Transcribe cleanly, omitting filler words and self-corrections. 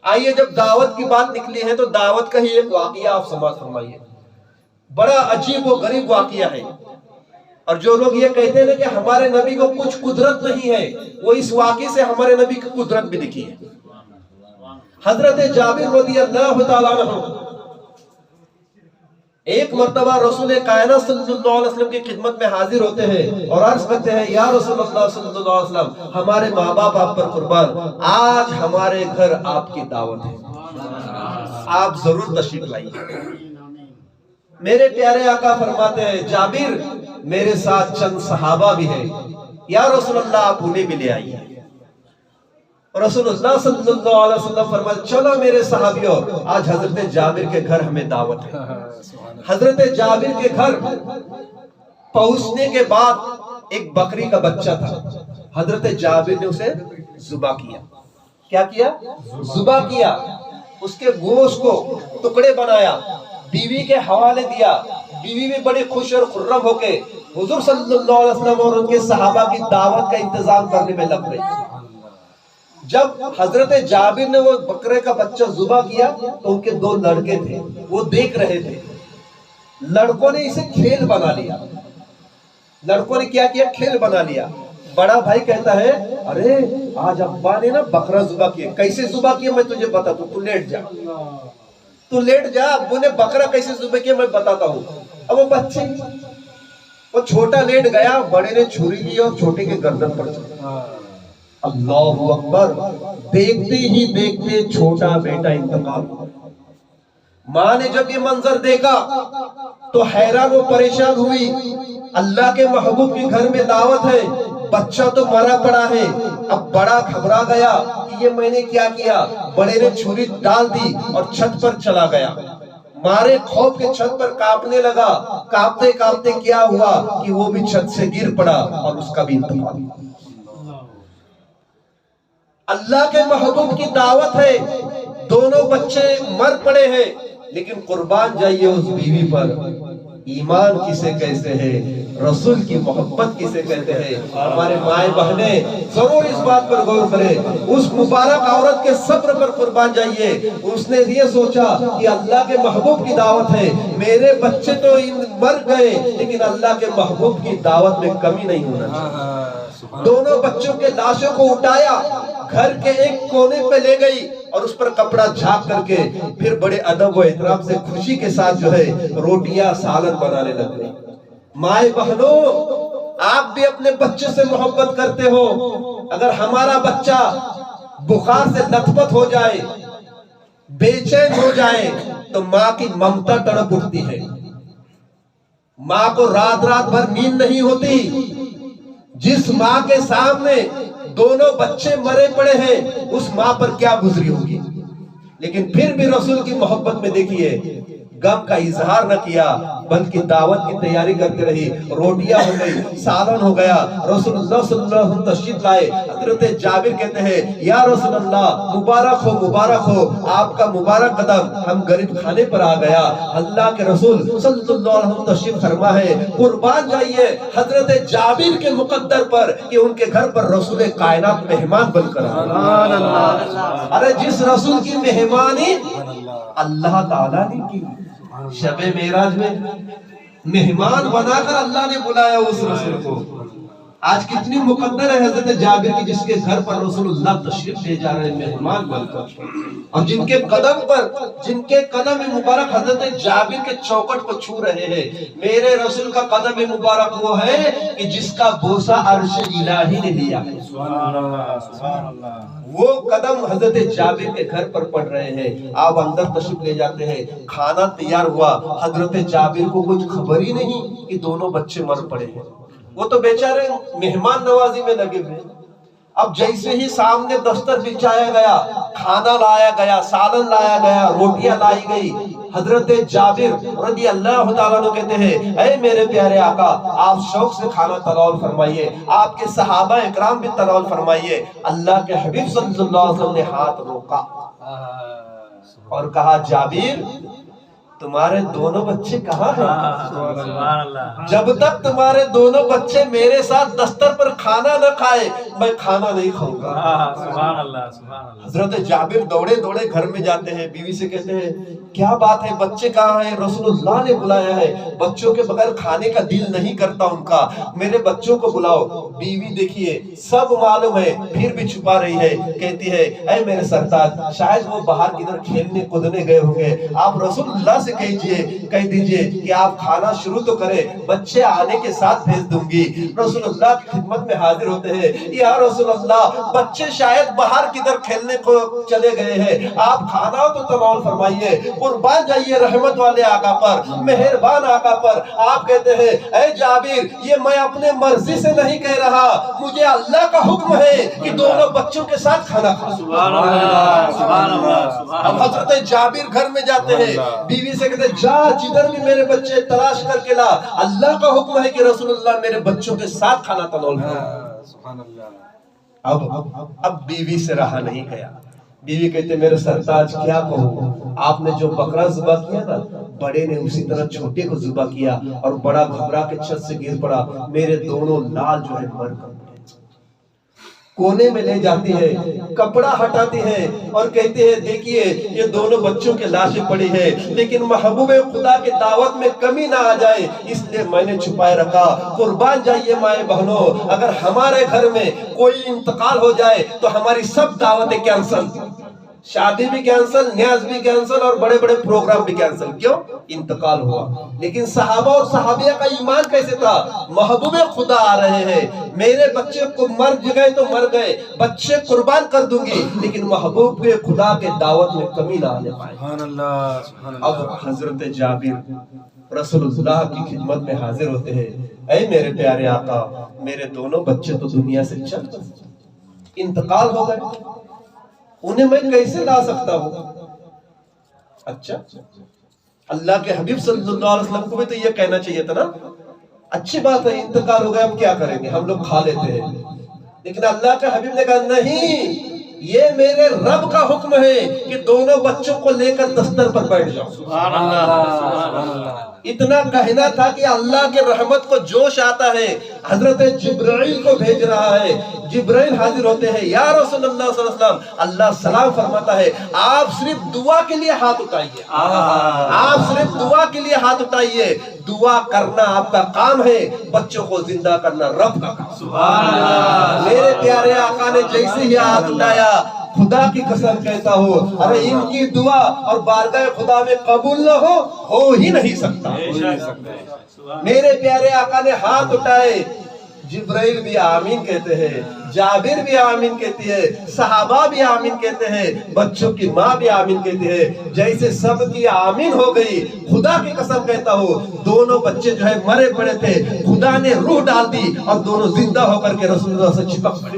آئیے جب دعوت کی بات نکلی ہے تو دعوت کا ہی ایک واقعہ آپ سماعت فرمائیے، بڑا عجیب و غریب واقعہ ہے۔ اور جو لوگ یہ کہتے ہیں کہ ہمارے نبی کو کچھ قدرت نہیں ہے، وہ اس واقعے سے ہمارے نبی کی قدرت بھی دکھی ہے۔ حضرت جابر رضی اللہ تعالیٰ عنہ ایک مرتبہ رسول کائنات صلی اللہ علیہ وسلم کی خدمت میں حاضر ہوتے ہیں اور عرض کرتے ہیں، یا رسول اللہ صلی اللہ علیہ وسلم، ہمارے ماں باپ آپ پر قربان، آج ہمارے گھر آپ کی دعوت ہے، آپ ضرور تشریف لائیے۔ میرے پیارے آقا فرماتے ہیں، جابر میرے ساتھ چند صحابہ بھی ہیں، یا رسول اللہ آپ انہیں بھی لے آئیے۔ رسول اللہ صلی اللہ علیہ وسلم فرماتے، چلو میرے صحابیوں، آج حضرت جابر کے گھر ہمیں دعوت ہے۔ حضرت جابر کے گھر پہنچنے کے بعد ایک بکری کا بچہ تھا، حضرت جابر نے اسے ذبح کیا۔ کیا کیا؟ ذبح کیا۔ اس کے گوشت کو ٹکڑے بنایا، بیوی کے حوالے دیا۔ بیوی بھی بڑی خوش اور خرم ہو کے حضور صلی اللہ علیہ وسلم اور ان کے صحابہ کی دعوت کا انتظام کرنے میں لگ گئی۔ جب حضرت جابر نے وہ بکرے کا بچہ ذبح کیا تو ان کے دو لڑکے تھے، وہ دیکھ رہے تھے۔ لڑکوں نے اسے کھیل بنا لیا۔ لڑکوں نے کیا کیا؟ کھیل بنا لیا۔ بڑا بھائی کہتا ہے، ارے آج ابا نے نا بکرا ذبح کیا۔ کیسے ذبح کیا میں تجھے بتاتا ہوں، تو لیٹ جا، تو لیٹ جا، ابو نے بکرا کیسے ذبح کیا میں بتاتا ہوں۔ اب وہ بچے، وہ چھوٹا لیٹ گیا، بڑے نے چھری لی اور چھوٹے کے گردن پر چلا۔ اللہ اکبر! دیکھتے ہی دیکھتے چھوٹا بیٹا انتقال۔ ماں نے جب یہ منظر دیکھا تو حیران و پریشان ہوئی۔ اللہ کے محبوب کے گھر میں دعوت ہے، بچہ تو مرا پڑا ہے۔ اب بڑا گھبرا گیا کہ یہ میں نے کیا کیا۔ بڑے نے چھری ڈال دی اور چھت پر چلا گیا۔ مارے خوف کے چھت پر کانپنے لگا۔ کانپتے کانپتے کیا ہوا کہ وہ بھی چھت سے گر پڑا اور اس کا بھی انتقال۔ اللہ کے محبوب کی دعوت ہے، دونوں بچے مر پڑے ہیں، لیکن قربان جائیے اس بیوی پر۔ ایمان کسے کہتے ہیں، رسول کی محبت کسے کہتے ہیں۔ ہمارے مائیں بہنیں ضرور اس بات پر غور کریں، اس مبارک عورت کے صبر پر قربان جائیے۔ اس نے یہ سوچا کہ اللہ کے محبوب کی دعوت ہے، میرے بچے تو مر گئے لیکن اللہ کے محبوب کی دعوت میں کمی نہیں ہونا چاہیے۔ دونوں بچوں کے لاشوں کو اٹھایا، گھر کے ایک کونے پہ لے گئی اور اس پر کپڑا جھاگ کر کے پھر بڑے ادب و احترام سے خوشی کے ساتھ جو ہے روٹیاں سالن بنانے لگ گئی۔ مائیں بہنوں، آپ بھی اپنے بچے سے محبت کرتے ہو۔ اگر ہمارا بچہ بخار سے لت پت ہو جائے، بے چین ہو جائے تو ماں کی ممتا تڑپ اٹھتی ہے۔ ماں کو رات رات بھر نیند نہیں ہوتی۔ جس ماں کے سامنے دونوں بچے مرے پڑے ہیں اس ماں پر کیا گزری ہوگی۔ لیکن پھر بھی رسول کی محبت میں دیکھیے، غم کا اظہار نہ کیا بلکہ دعوت کی تیاری کرتے رہی۔ روٹیاں ہو گئی، سالن ہو گیا، رسول اللہ صلی اللہ علیہ وسلم تشریف لائے۔ حضرت جابر کہتے ہیں، یا رسول اللہ مبارک ہو، مبارک ہو، آپ کا مبارک قدم ہم غریب خانے پر آ گیا۔ اللہ کے رسول صلی اللہ علیہ وسلم تشریف فرما ہے۔ قربان جائیے حضرت جابر کے مقدر پر کہ ان کے گھر پر رسول کائنات مہمان بن کر آئے۔ ارے جس رسول کی مہمانی اللہ تعالیٰ نے کی، شب معراج میں مہمان بنا کر اللہ نے بلایا اس رسول کو۔ آج کتنی مقدر ہے حضرت جابر کی، جس کے گھر پر رسول اللہ تشریف لے جا رہے ہیں مہمان بن کر، اور جن کے قدم پر، جن کے قدم مبارک حضرت جابر کے چوکٹ کو چھو رہے ہیں۔ میرے رسول کا قدم مبارک وہ ہے کہ جس کا بوسہ عرش الہی نے لیا ہے۔ وہ قدم حضرت جابر کے گھر پر پڑ رہے ہیں۔ آپ اندر تشریف لے جاتے ہیں، کھانا تیار ہوا۔ حضرت جابر کو کچھ خبر ہی نہیں کہ دونوں بچے مر پڑے ہیں۔ وہ تو بیچارے مہمان نوازی میں لگے ہوئے۔ اب جیسے ہی سامنے دستر بچھایا گیا، کھانا لایا گیا، سالن لایا گیا، روٹیاں لائی گئی، حضرت جابر رضی اللہ تعالیٰ عنہ کہتے ہیں، اے میرے پیارے آقا، آپ شوق سے کھانا تناول فرمائیے، آپ کے صحابہ اکرام بھی تناول فرمائیے۔ اللہ کے حبیب صلی اللہ علیہ وسلم نے ہاتھ روکا اور کہا، جابر تمہارے دونوں بچے کہاں ہیں؟ سبحان اللہ. جب تک تمہارے دونوں بچے میرے ساتھ دستر پر کھانا نہ کھائے میں کھانا نہیں کھاؤں گا. سبحان اللہ سبحان اللہ. حضرت جابر دوڑے دوڑے گھر میں جاتے ہیں، بیوی سے کہتے ہیں کیا بات ہے، بچے کہاں ہیں؟ رسول اللہ نے بلایا ہے، بچوں کے بغیر کھانے کا دل نہیں کرتا ان کا، میرے بچوں کو بلاؤ. بیوی دیکھیے سب معلوم ہے پھر بھی چھپا رہی ہے، کہتی ہے اے میرے سرتاج شاید وہ باہر کدھر کھیلنے کودنے گئے ہوں گے، آپ رسول اللہ سے کہہ دیجئے کہ آپ کھانا شروع تو کریں، بچے آنے کے ساتھ بھیج دوں گی. رسول اللہ کی خدمت میں حاضر ہوتے ہیں، یا رسول اللہ بچے شاید باہر کدھر کھیلنے کو چلے گئے ہیں، آپ کھانا تو تناول فرمائیے، قربان جائیے رحمت والے آقا پر، مہربان آقا پر. آپ کہتے ہیں اے جابر یہ میں اپنے مرضی سے نہیں کہہ رہا، مجھے اللہ کا حکم ہے کہ دونوں بچوں کے ساتھ کھانا کھاؤ. سبحان اللہ سبحان اللہ. اب حضرت جابر گھر میں جاتے ہیں، بیوی سے کہتے ہیں جا جدھر بھی میرے بچے تلاش کر کے لا، اللہ کا حکم ہے کہ رسول اللہ میرے بچوں کے ساتھ کھانا تناول کرو. سبحان اللہ. اب بیوی سے رہا نہیں گیا. بیوی کہتے میرے سرتاج کیا کہوں، آپ نے جو بکرا ذبح کیا نا، بڑے نے اسی طرح چھوٹے کو ذبح کیا اور بڑا گھبرا کے چھت سے گر پڑا، میرے دونوں لال جو ہے مر گئے. کونے میں لے جاتی ہے، کپڑا ہٹاتی ہے اور کہتی ہے دیکھیے یہ دونوں بچوں کے لاشیں پڑی ہے، لیکن محبوب خدا کے دعوت میں کمی نہ آ جائے اس لیے میں نے چھپائے رکھا. قربان جائیے مائیں بہنوں، اگر ہمارے گھر میں کوئی انتقال ہو جائے تو ہماری سب دعوتیں کینسل، شادی بھی کینسل، نیاز بھی کینسل اور بڑے بڑے پروگرام بھی کینسل. کیوں؟ انتقال ہوا. لیکن صحابہ اور صحابیہ کا ایمان کیسے تھا؟ محبوب خدا آ رہے ہیں، میرے بچے کو مر گئے تو مر گئے، بچے قربان کر دوں گی لیکن محبوب خدا کے دعوت میں کمی نہ آنے پائے. سبحان اللہ سبحان اللہ. اب حضرت جابر رسول اللہ کی خدمت میں حاضر ہوتے ہیں، اے میرے پیارے آقا میرے دونوں بچے تو دنیا سے چل گئے، انتقال ہو گئے، انہیں میں کیسے لا سکتا ہوں؟ اچھا اللہ کے حبیب صلی اللہ علیہ وسلم کو بھی تو یہ کہنا چاہیے تھا نا، اچھی بات ہے انتقال ہو گیا اب کیا کریں گے، ہم لوگ کھا لیتے ہیں. لیکن اللہ کے حبیب نے کہا نہیں، یہ میرے رب کا حکم ہے کہ دونوں بچوں کو لے کر دستر پر بیٹھ جاؤ. سبحان اللہ سبحان اللہ. اتنا کہنا تھا کہ اللہ کے رحمت کو جوش آتا ہے، حضرت جبرائیل کو بھیج رہا ہے. جبرائیل حاضر ہوتے ہیں، یا رسول اللہ صلی اللہ علیہ وسلم، اللہ سلام فرماتا ہے آپ صرف دعا کے لیے ہاتھ اٹھائیے، آپ صرف دعا کے لیے ہاتھ اٹھائیے، دعا کرنا آپ کا کام ہے، بچوں کو زندہ کرنا رب کا کام. سبحان اللہ. میرے پیارے آقا نے جیسے ہی ہاتھ اٹھایا، خدا کی قسم کہتا ہوں ارے ان کی دعا اور بارگاہ خدا میں قبول نہ ہو ہی نہیں سکتا. میرے پیارے آقا نے ہاتھ اٹھائے، جبرائیل بھی آمین کہتے ہیں، جابر بھی آمین کہتی ہے، صحابہ بھی آمین کہتے ہیں، بچوں کی ماں بھی آمین کہتی ہے. جیسے سب کی آمین ہو گئی، خدا کی قسم کہتا ہوں دونوں بچے جو ہے مرے پڑے تھے، خدا نے روح ڈال دی اور دونوں زندہ ہو کر کے رسول اللہ سے چپک پڑے.